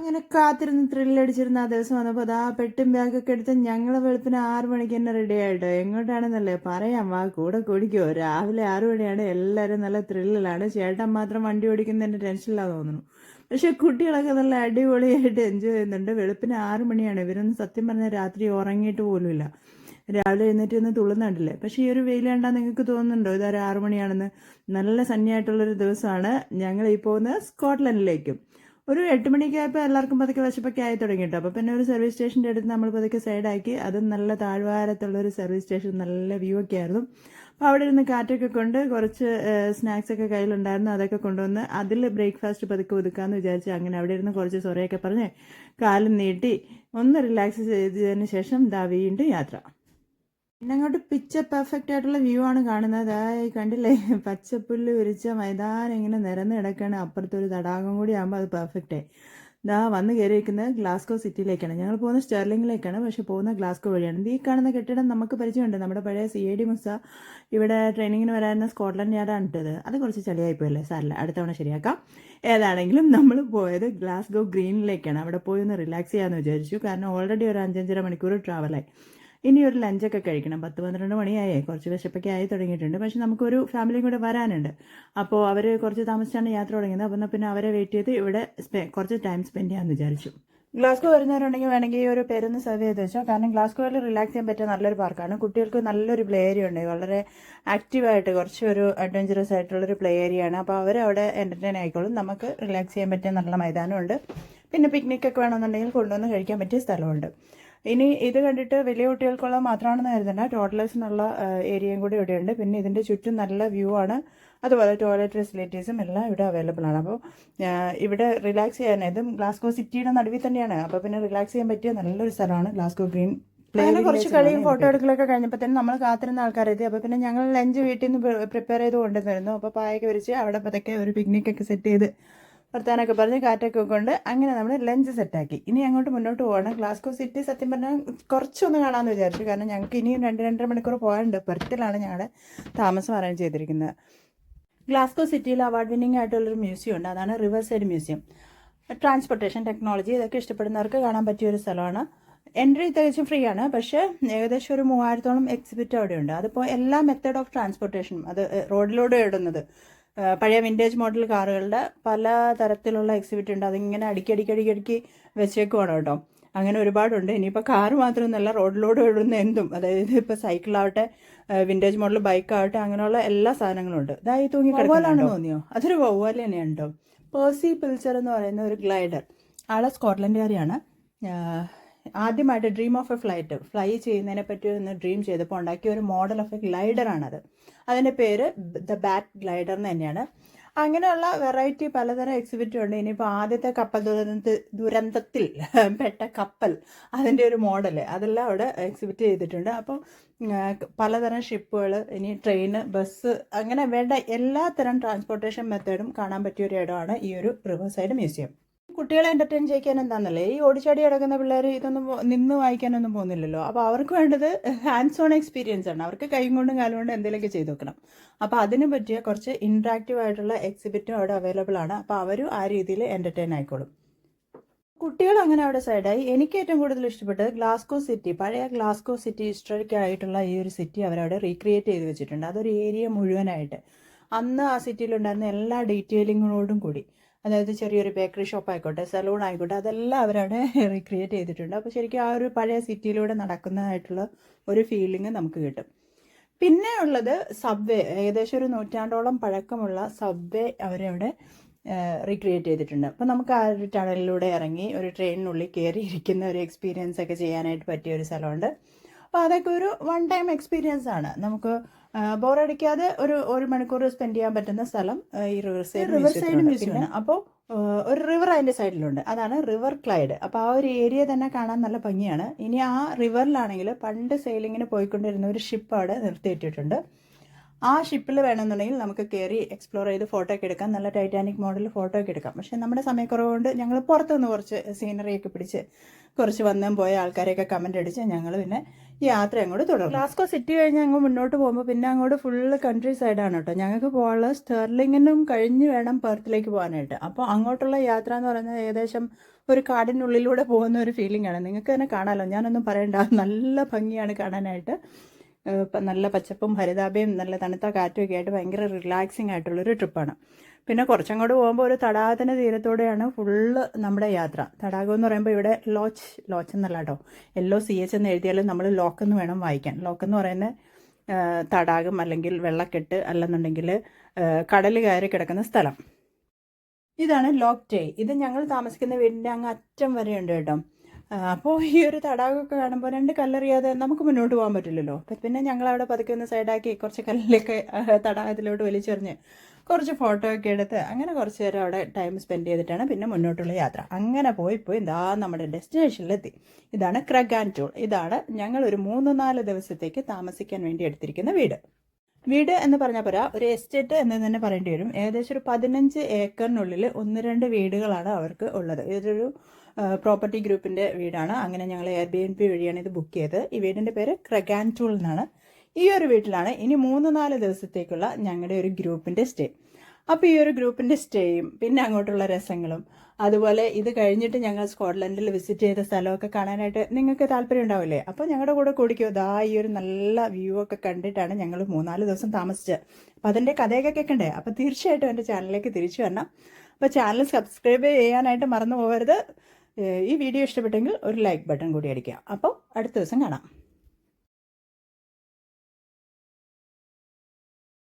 അങ്ങനെ കാത്തിരുന്ന് ത്രില്ലടിച്ചിരുന്ന ആ ദിവസം വന്നപ്പോൾ അതാ പെട്ടും ബാഗൊക്കെ എടുത്ത് ഞങ്ങൾ വെളുപ്പിന് 6 മണിക്ക് തന്നെ റെഡി ആയിട്ടോ. എങ്ങോട്ടാണെന്നല്ലേ പറയാം, വാ കൂടെ കൂടിക്കോ. രാവിലെ 6 മണിയാണ്. എല്ലാവരും നല്ല ത്രില്ലിലാണ്. ചേട്ടൻ മാത്രം വണ്ടി ഓടിക്കുന്നതിൻ്റെ ടെൻഷനിലാന്ന് തോന്നുന്നു. പക്ഷെ കുട്ടികളൊക്കെ നല്ല അടിപൊളിയായിട്ട് എൻജോയ് ചെയ്യുന്നുണ്ട്. വെളുപ്പിന് 6 മണിയാണ്. ഇവരൊന്നും സത്യം പറഞ്ഞാൽ രാത്രി ഉറങ്ങിയിട്ട് പോലുമില്ല. രാവിലെ എഴുന്നേറ്റ് ഒന്ന് തുള്ളുന്നുണ്ടല്ലേ. പക്ഷേ ഈ ഒരു വെയിൽ കണ്ടാൽ നിങ്ങൾക്ക് തോന്നുന്നുണ്ടോ ഇതൊരു 6 മണിയാണെന്ന്? നല്ല സന്നിയായിട്ടുള്ളൊരു ദിവസമാണ്. ഞങ്ങൾ ഈ പോകുന്നത് സ്കോട്ട്ലൻഡിലേക്കും. ഒരു 8 മണിക്കായപ്പോൾ എല്ലാവർക്കും പതുക്കെ വിശപ്പൊക്കെ ആയി തുടങ്ങിയിട്ടോ. അപ്പോൾ പിന്നെ ഒരു സർവീസ് സ്റ്റേഷൻ്റെ അടുത്ത് നമ്മൾ പതുക്കെ സൈഡാക്കി. അതും നല്ല താഴ്വാരത്തുള്ളൊരു സർവീസ് സ്റ്റേഷൻ, നല്ല വ്യൂ ഒക്കെ ആയിരുന്നു. അപ്പോൾ അവിടെ ഇരുന്ന് കാറ്റൊക്കെ കൊണ്ട് കുറച്ച് സ്നാക്സൊക്കെ കയ്യിലുണ്ടായിരുന്നു. അതൊക്കെ കൊണ്ടുവന്ന് അതിൽ ബ്രേക്ക്ഫാസ്റ്റ് പതുക്കെ ഒതുക്കാമെന്ന് വിചാരിച്ച് അങ്ങനെ അവിടെ ഇരുന്ന് കുറച്ച് സൊറയൊക്കെ പറഞ്ഞ് കാലും നീട്ടി ഒന്ന് റിലാക്സ് ചെയ്തതിന് ശേഷം ദാ വീണ്ടും യാത്ര. പിന്നെ അങ്ങോട്ട് പിക്ചർ പെർഫെക്റ്റ് ആയിട്ടുള്ള വ്യൂ ആണ് കാണുന്നത്. അതായത് കണ്ടില്ലേ, പച്ചപ്പുല്ല് വിരിച്ച മൈതാനം ഇങ്ങനെ നിരന്ന് കിടക്കുകയാണ്. അപ്പുറത്തൊരു തടാകം കൂടി ആകുമ്പോൾ അത് പെർഫെക്റ്റായി. ദാ വന്ന് കയറിയിരിക്കുന്നത് ഗ്ലാസ്കോ സിറ്റിയിലേക്കാണ്. ഞങ്ങൾ പോകുന്ന സ്റ്റെർലിംഗിലേക്കാണ്, പക്ഷെ പോകുന്ന ഗ്ലാസ്കോ വഴിയാണ്. ഈ കാണുന്ന കെട്ടിടം നമുക്ക് പരിചയമുണ്ട്. നമ്മുടെ പഴയ CID മുസ ഇവിടെ ട്രെയിനിങ്ങിന് വരായിരുന്ന സ്കോട്ട്ലൻഡ് യാർഡാണ് ഇട്ടത്. അത് കുറച്ച് ചളിയായിപ്പോയല്ലേ, സാറില്ല, അടുത്ത തവണ ശരിയാക്കാം. ഏതാണെങ്കിലും നമ്മൾ പോയത് ഗ്ലാസ്ഗോ ഗ്രീനിലേക്കാണ്. അവിടെ പോയി ഒന്ന് റിലാക്സ് ചെയ്യാമെന്ന് വിചാരിച്ചു. കാരണം ഓൾറെഡി ഒരു 5-5.5 മണിക്കൂർ ട്രാവലായി. ഇനി ഒരു ലഞ്ചൊക്കെ കഴിക്കണം. 10-12 മണിയായേ, കുറച്ച് വിശപ്പൊക്കെ ആയി തുടങ്ങിയിട്ടുണ്ട്. പക്ഷെ നമുക്കൊരു ഫാമിലിയും കൂടെ വരാനുണ്ട്. അപ്പോൾ അവർ കുറച്ച് താമസിച്ചാണ് യാത്ര തുടങ്ങിയത്. അപ്പം പിന്നെ അവരെ വെയിറ്റ് ചെയ്ത് ഇവിടെ കുറച്ച് ടൈം സ്പെൻഡ് ചെയ്യാമെന്ന് വിചാരിച്ചു. ഗ്ലാസ്ഗോ വരുന്നവരുണ്ടെങ്കിൽ വേണമെങ്കിൽ ഈ ഒരു പേരൊന്ന് സെർവ് ചെയ്ത് വെച്ചോ. കാരണം ഗ്ലാസ്ഗോയിൽ റിലാക്സ് ചെയ്യാൻ പറ്റിയ നല്ലൊരു പാർക്കാണ്. കുട്ടികൾക്ക് നല്ലൊരു പ്ലേ ഏരിയ ഉണ്ട്. വളരെ ആക്റ്റീവായിട്ട് കുറച്ച് ഒരു അഡ്വഞ്ചറസ് ആയിട്ടുള്ളൊരു പ്ലേ ഏരിയ ആണ്. അപ്പോൾ അവരവിടെ എൻ്റർടൈൻ ആയിക്കോളും. നമുക്ക് റിലാക്സ് ചെയ്യാൻ പറ്റിയ നല്ല മൈതാനമുണ്ട്. പിന്നെ പിക്നിക്കൊക്കെ വേണമെന്നുണ്ടെങ്കിൽ കൊണ്ടുവന്ന് കഴിക്കാൻ പറ്റിയ സ്ഥലമുണ്ട്. ഇനി ഇത് കണ്ടിട്ട് വലിയ കുട്ടികൾക്കുള്ള മാത്രമാണെന്ന് കരുതണ്ട, ടോട്ടലേഴ്സിനുള്ള ഏരിയയും കൂടി ഇവിടെയുണ്ട്. പിന്നെ ഇതിൻ്റെ ചുറ്റും നല്ല വ്യൂ ആണ്. അതുപോലെ ടോയ്ലറ്റ് ഫെസിലിറ്റീസും എല്ലാം ഇവിടെ അവൈലബിൾ ആണ്. അപ്പോൾ ഇവിടെ റിലാക്സ് ചെയ്യാൻ, ഇതും ഗ്ലാസ്ഗോ സിറ്റിയുടെ നടുവിൽ തന്നെയാണ്. അപ്പോൾ പിന്നെ റിലാക്സ് ചെയ്യാൻ പറ്റിയ നല്ലൊരു സ്ഥലമാണ് ഗ്ലാസ്ഗോ ഗ്രീൻ. അങ്ങനെ കുറച്ച് കളിയും ഫോട്ടോ എടുക്കലൊക്കെ കഴിഞ്ഞപ്പോൾ തന്നെ നമ്മൾ കാത്തിരുന്ന ആൾക്കാരെത്തി. അപ്പോൾ പിന്നെ ഞങ്ങൾ ലഞ്ച് വീട്ടിൽ നിന്ന് പ്രിപ്പയർ ചെയ്ത് കൊണ്ടുവന്നിരുന്നു. അപ്പോൾ പായൊക്കെ വിരിച്ച് അവിടെ പതൊക്കെ ഒരു പിക്നിക്കൊക്കെ സെറ്റ് ചെയ്ത് വർത്താനൊക്കെ പറഞ്ഞ് കാറ്റൊക്കെ കൊണ്ട് അങ്ങനെ നമ്മൾ ലഞ്ച് സെറ്റാക്കി. ഇനി അങ്ങോട്ട് മുന്നോട്ട് പോകണം. ഗ്ലാസ്ഗോ സിറ്റി സത്യം പറഞ്ഞാൽ കുറച്ചൊന്ന് കാണാമെന്ന് വിചാരിച്ചു. കാരണം ഞങ്ങൾക്ക് ഇനിയും 2-2.5 മണിക്കൂർ പോകാനുണ്ട്. പെർത്തിലാണ് ഞങ്ങളുടെ താമസം അറേഞ്ച് ചെയ്തിരിക്കുന്നത്. ഗ്ലാസ്ഗോ സിറ്റിയിൽ അവാർഡ് വിന്നിംഗ് ആയിട്ടുള്ളൊരു മ്യൂസിയം ഉണ്ട്. അതാണ് river side museum. Transportation technology ഇതൊക്കെ ഇഷ്ടപ്പെടുന്നവർക്ക് കാണാൻ പറ്റിയൊരു സ്ഥലമാണ്. എൻട്രി തികച്ചും ഫ്രീ ആണ്. പക്ഷേ ഏകദേശം ഒരു 3000-ഓളം എക്സിബിറ്റ് അവിടെയുണ്ട്. അതിപ്പോൾ എല്ലാ മെത്തേഡ് ഓഫ് ട്രാൻസ്പോർട്ടേഷനും, അത് റോഡിലൂടെ ഇടുന്നത് പഴയ വിൻറ്റേജ് മോഡൽ കാറുകളുടെ പല തരത്തിലുള്ള എക്സിബിറ്റ് ഉണ്ട്. അതിങ്ങനെ അടുക്കി വെച്ചേക്കുവാണ് കേട്ടോ. അങ്ങനെ ഒരുപാടുണ്ട്. ഇനിയിപ്പോൾ കാറ് മാത്രമൊന്നുമല്ല, റോഡിലൂടെ ഇടുന്ന എന്തും, അതായത് ഇപ്പോൾ സൈക്കിളാവട്ടെ, വിൻറ്റേജ് മോഡൽ ബൈക്കാവട്ടെ, അങ്ങനെയുള്ള എല്ലാ സാധനങ്ങളും ഉണ്ട്. ഇതായി തൂങ്ങിക്കിടക്കാനാണ് തോന്നിയോ? അതൊരു വവ്വാല് തന്നെയാണ് കേട്ടോ. പേഴ്സി പിൽച്ചർ എന്ന് പറയുന്ന ഒരു ഗ്ലൈഡർ, ആളെ സ്കോട്ട്ലൻഡുകാരിയാണ്. ആദ്യമായിട്ട് ഡ്രീം ഓഫ് എ ഫ്ലൈ ചെയ്യുന്നതിനെ പറ്റി ഒന്ന് ഡ്രീം ചെയ്തപ്പോൾ ഉണ്ടാക്കിയ ഒരു മോഡൽ ഓഫ് എ ഗ്ലൈഡറാണത്. അതിൻ്റെ പേര് ദ ബാറ്റ് ഗ്ലൈഡർ എന്ന് തന്നെയാണ്. അങ്ങനെയുള്ള വെറൈറ്റി പലതരം എക്സിബിറ്റ് ഉണ്ട്. ഇനിയിപ്പോൾ ആദ്യത്തെ കപ്പൽ ദുരന്തത്തിൽ പെട്ട കപ്പൽ, അതിൻ്റെ ഒരു മോഡൽ, അതെല്ലാം അവിടെ എക്സിബിറ്റ് ചെയ്തിട്ടുണ്ട്. അപ്പോൾ പലതരം ഷിപ്പുകൾ, ഇനി ട്രെയിന്, ബസ്, അങ്ങനെ വേണ്ട എല്ലാത്തരം ട്രാൻസ്പോർട്ടേഷൻ മെത്തേഡും കാണാൻ പറ്റിയൊരു ഇടമാണ് ഈ ഒരു റിവർ സൈഡ് മ്യൂസിയം. കുട്ടികളെ എൻ്റർടൈൻ ചെയ്യിക്കാൻ എന്താണെന്നല്ലേ, ഈ ഓടിച്ചാടി കിടക്കുന്ന പിള്ളേർ ഇതൊന്നും നിന്ന് വായിക്കാനൊന്നും പോകുന്നില്ലല്ലോ. അപ്പോൾ അവർക്ക് വേണ്ടത് ഹാൻഡ്സ് ഓൺ എക്സ്പീരിയൻസ് ആണ്. അവർക്ക് കൈയും കൊണ്ടും കാലും കൊണ്ടും എന്തെങ്കിലുമൊക്കെ ചെയ്ത് നോക്കണം. അപ്പോൾ അതിന് പറ്റിയ കുറച്ച് ഇൻട്രാക്റ്റീവ് ആയിട്ടുള്ള എക്സിബിറ്റും അവിടെ അവൈലബിൾ ആണ്. അപ്പോൾ അവരും ആ രീതിയിൽ എൻ്റർടൈൻ ആയിക്കോളും. കുട്ടികൾ അങ്ങനെ അവിടെ സൈഡായി. എനിക്ക് ഏറ്റവും കൂടുതൽ ഇഷ്ടപ്പെട്ടത് ഗ്ലാസ്ഗോ സിറ്റി, പഴയ ഗ്ലാസ്ഗോ സിറ്റി, ഹിസ്റ്റോറിക് ആയിട്ടുള്ള ഈ ഒരു സിറ്റി അവരവിടെ റീക്രിയേറ്റ് ചെയ്ത് വെച്ചിട്ടുണ്ട്. അതൊരു ഏരിയ മുഴുവനായിട്ട് അന്ന് ആ സിറ്റിയിലുണ്ടായിരുന്ന എല്ലാ ഡീറ്റെയിലിങ്ങോടും കൂടി, അതായത് ചെറിയൊരു ബേക്കറി ഷോപ്പ് ആയിക്കോട്ടെ, സലൂൺ ആയിക്കോട്ടെ, അതെല്ലാം അവരവിടെ റീക്രിയേറ്റ് ചെയ്തിട്ടുണ്ട്. അപ്പോൾ ശരിക്കും ആ ഒരു പഴയ സിറ്റിയിലൂടെ നടക്കുന്നതായിട്ടുള്ള ഒരു ഫീലിംഗ് നമുക്ക് കിട്ടും. പിന്നെ ഉള്ളത് സബ്വേ, ഏകദേശം ഒരു 100 നൂറ്റാണ്ടോളം പഴക്കമുള്ള സബ്വേ അവരവിടെ റീക്രിയേറ്റ് ചെയ്തിട്ടുണ്ട്. അപ്പോൾ നമുക്ക് ആ ഒരു ടണലിലൂടെ ഇറങ്ങി ഒരു ട്രെയിനിനുള്ളിൽ കയറി ഇരിക്കുന്ന ഒരു എക്സ്പീരിയൻസ് ഒക്കെ ചെയ്യാനായിട്ട് പറ്റിയ ഒരു സ്ഥലമുണ്ട്. അപ്പോൾ അതൊക്കെ ഒരു വൺ ടൈം എക്സ്പീരിയൻസ് ആണ്. നമുക്ക് ബോറടിക്കാതെ ഒരു മണിക്കൂർ സ്പെൻഡ് ചെയ്യാൻ പറ്റുന്ന സ്ഥലം ഈ റിവർ സൈഡ് മ്യൂസിയം. അപ്പോൾ ഒരു റിവർ അതിൻ്റെ സൈഡിലുണ്ട്, അതാണ് റിവർ ക്ലൈഡ്. അപ്പോൾ ആ ഒരു ഏരിയ തന്നെ കാണാൻ നല്ല ഭംഗിയാണ്. ഇനി ആ റിവറിലാണെങ്കിൽ പണ്ട് സെയിലിങ്ങിന് പോയിക്കൊണ്ടിരുന്ന ഒരു ഷിപ്പ് അവിടെ നിർത്തിയിട്ടിട്ടുണ്ട്. ആ ഷിപ്പിൽ വേണമെന്നുണ്ടെങ്കിൽ നമുക്ക് കയറി എക്സ്പ്ലോർ ചെയ്ത് ഫോട്ടോ ഒക്കെ എടുക്കാം. നല്ല ടൈറ്റാനിക് മോഡൽ ഫോട്ടോ ഒക്കെ എടുക്കാം. പക്ഷേ നമ്മുടെ സമയക്കുറവ് കൊണ്ട് ഞങ്ങൾ പുറത്തുനിന്ന് കുറച്ച് സീനറിയൊക്കെ പിടിച്ച് കുറച്ച് വന്നും പോയ ആൾക്കാരെയൊക്കെ കമൻ്റ് അടിച്ച് ഞങ്ങൾ പിന്നെ യാത്ര അങ്ങോട്ട് തുടരും. ഗ്ലാസ്ഗോ സിറ്റി കഴിഞ്ഞ് അങ്ങ് മുന്നോട്ട് പോകുമ്പോൾ പിന്നെ അങ്ങോട്ട് ഫുള്ള് കൺട്രി സൈഡാണ് കേട്ടോ. ഞങ്ങൾക്ക് പോകാനുള്ളത് സ്റ്റെർലിങ്ങിനും കഴിഞ്ഞ് വേണം പെർത്തിലേക്ക് പോകാനായിട്ട്. അപ്പോൾ അങ്ങോട്ടുള്ള യാത്ര എന്ന് പറയുന്നത് ഏകദേശം ഒരു കാടിനുള്ളിലൂടെ പോകുന്ന ഒരു ഫീലിംഗ് ആണ്. നിങ്ങൾക്ക് തന്നെ കാണാമല്ലോ, ഞാനൊന്നും പറയണ്ട, നല്ല ഭംഗിയാണ് കാണാനായിട്ട്. നല്ല പച്ചപ്പും ഹരിതാഭയും നല്ല തണുത്ത കാറ്റും ഒക്കെ ആയിട്ട് ഭയങ്കര റിലാക്സിങ് ആയിട്ടുള്ളൊരു ട്രിപ്പാണ്. പിന്നെ കുറച്ചങ്ങോട്ട് പോകുമ്പോൾ ഒരു തടാകത്തിൻ്റെ തീരത്തോടെയാണ് ഫുള്ള് നമ്മുടെ യാത്ര. തടാകം എന്ന് പറയുമ്പോൾ ഇവിടെ ലോച്ച് എന്നല്ല കേട്ടോ, LOCH എന്ന് എഴുതിയാലും നമ്മൾ ലോക്ക് എന്ന് വേണം വായിക്കാൻ. ലോക്ക് എന്ന് പറയുന്നത് തടാകം അല്ലെങ്കിൽ വെള്ളക്കെട്ട്, അല്ലെന്നുണ്ടെങ്കിൽ കടൽ കയറി കിടക്കുന്ന സ്ഥലം. ഇതാണ് ലോക്ക് ടേ. ഇത് ഞങ്ങൾ താമസിക്കുന്ന വീടിൻ്റെ അങ്ങ് അറ്റം വരെയുണ്ട് കേട്ടോ. അപ്പോൾ ഈ ഒരു തടാകമൊക്കെ കാണുമ്പോൾ രണ്ട് കല്ലെറിയാതെ നമുക്ക് മുന്നോട്ട് പോകാൻ പറ്റില്ലല്ലോ. അപ്പം പിന്നെ ഞങ്ങളവിടെ പതുക്കെ ഒന്ന് സൈഡാക്കി കുറച്ച് കല്ലൊക്കെ തടാകത്തിലോട്ട് വലിച്ചെറിഞ്ഞ് കുറച്ച് ഫോട്ടോ ഒക്കെ എടുത്ത് അങ്ങനെ കുറച്ച് നേരം അവിടെ ടൈം സ്പെൻഡ് ചെയ്തിട്ടാണ് പിന്നെ മുന്നോട്ടുള്ള യാത്ര. അങ്ങനെ പോയി ഇതാ നമ്മുടെ ഡെസ്റ്റിനേഷനിലെത്തി. ഇതാണ് ക്രഗാൻടൂൾ. ഇതാണ് ഞങ്ങൾ ഒരു 3-4 ദിവസത്തേക്ക് താമസിക്കാൻ വേണ്ടി എടുത്തിരിക്കുന്ന വീട് എന്ന് പറഞ്ഞാൽ പോരാ, ഒരു എസ്റ്റേറ്റ് എന്ന് തന്നെ പറയേണ്ടി വരും. ഏകദേശം ഒരു 15 ഏക്കറിനുള്ളിൽ 1-2 വീടുകളാണ് അവർക്ക് ഉള്ളത്. ഇതൊരു പ്രോപ്പർട്ടി ഗ്രൂപ്പിൻ്റെ വീടാണ്. അങ്ങനെ ഞങ്ങൾ Airbnb വഴിയാണ് ഇത് ബുക്ക് ചെയ്തത്. ഈ വീടിൻ്റെ പേര് ക്രഗാൻടൂൾ എന്നാണ്. ഈ ഒരു വീട്ടിലാണ് ഇനി 3-4 ദിവസത്തേക്കുള്ള ഞങ്ങളുടെ ഒരു ഗ്രൂപ്പിൻ്റെ സ്റ്റേ. അപ്പോൾ ഈ ഒരു ഗ്രൂപ്പിൻ്റെ സ്റ്റേയും പിന്നെ അങ്ങോട്ടുള്ള രസങ്ങളും, അതുപോലെ ഇത് കഴിഞ്ഞിട്ട് ഞങ്ങൾ സ്കോട്ട്ലൻഡിൽ വിസിറ്റ് ചെയ്ത സ്ഥലമൊക്കെ കാണാനായിട്ട് നിങ്ങൾക്ക് താല്പര്യം ഉണ്ടാവില്ലേ? അപ്പോൾ ഞങ്ങളുടെ കൂടെ കൂടിക്കോ. ദാ ഈ ഒരു നല്ല വ്യൂ ഒക്കെ കണ്ടിട്ടാണ് ഞങ്ങൾ 3-4 ദിവസം താമസിച്ചത്. അപ്പോൾ അതിൻ്റെ കഥയൊക്കെ കേൾക്കണ്ടേ? അപ്പോൾ തീർച്ചയായിട്ടും എൻ്റെ ചാനലിലേക്ക് തിരിച്ചു വരണം. അപ്പോൾ ചാനൽ സബ്സ്ക്രൈബ് ചെയ്യാനായിട്ട് മറന്നു പോകരുത്. ഈ വീഡിയോ ഇഷ്ടപ്പെട്ടെങ്കിൽ ഒരു ലൈക്ക് ബട്ടൺ കൂടി അടിക്കുക. അപ്പോൾ അടുത്ത ദിവസം കാണാം.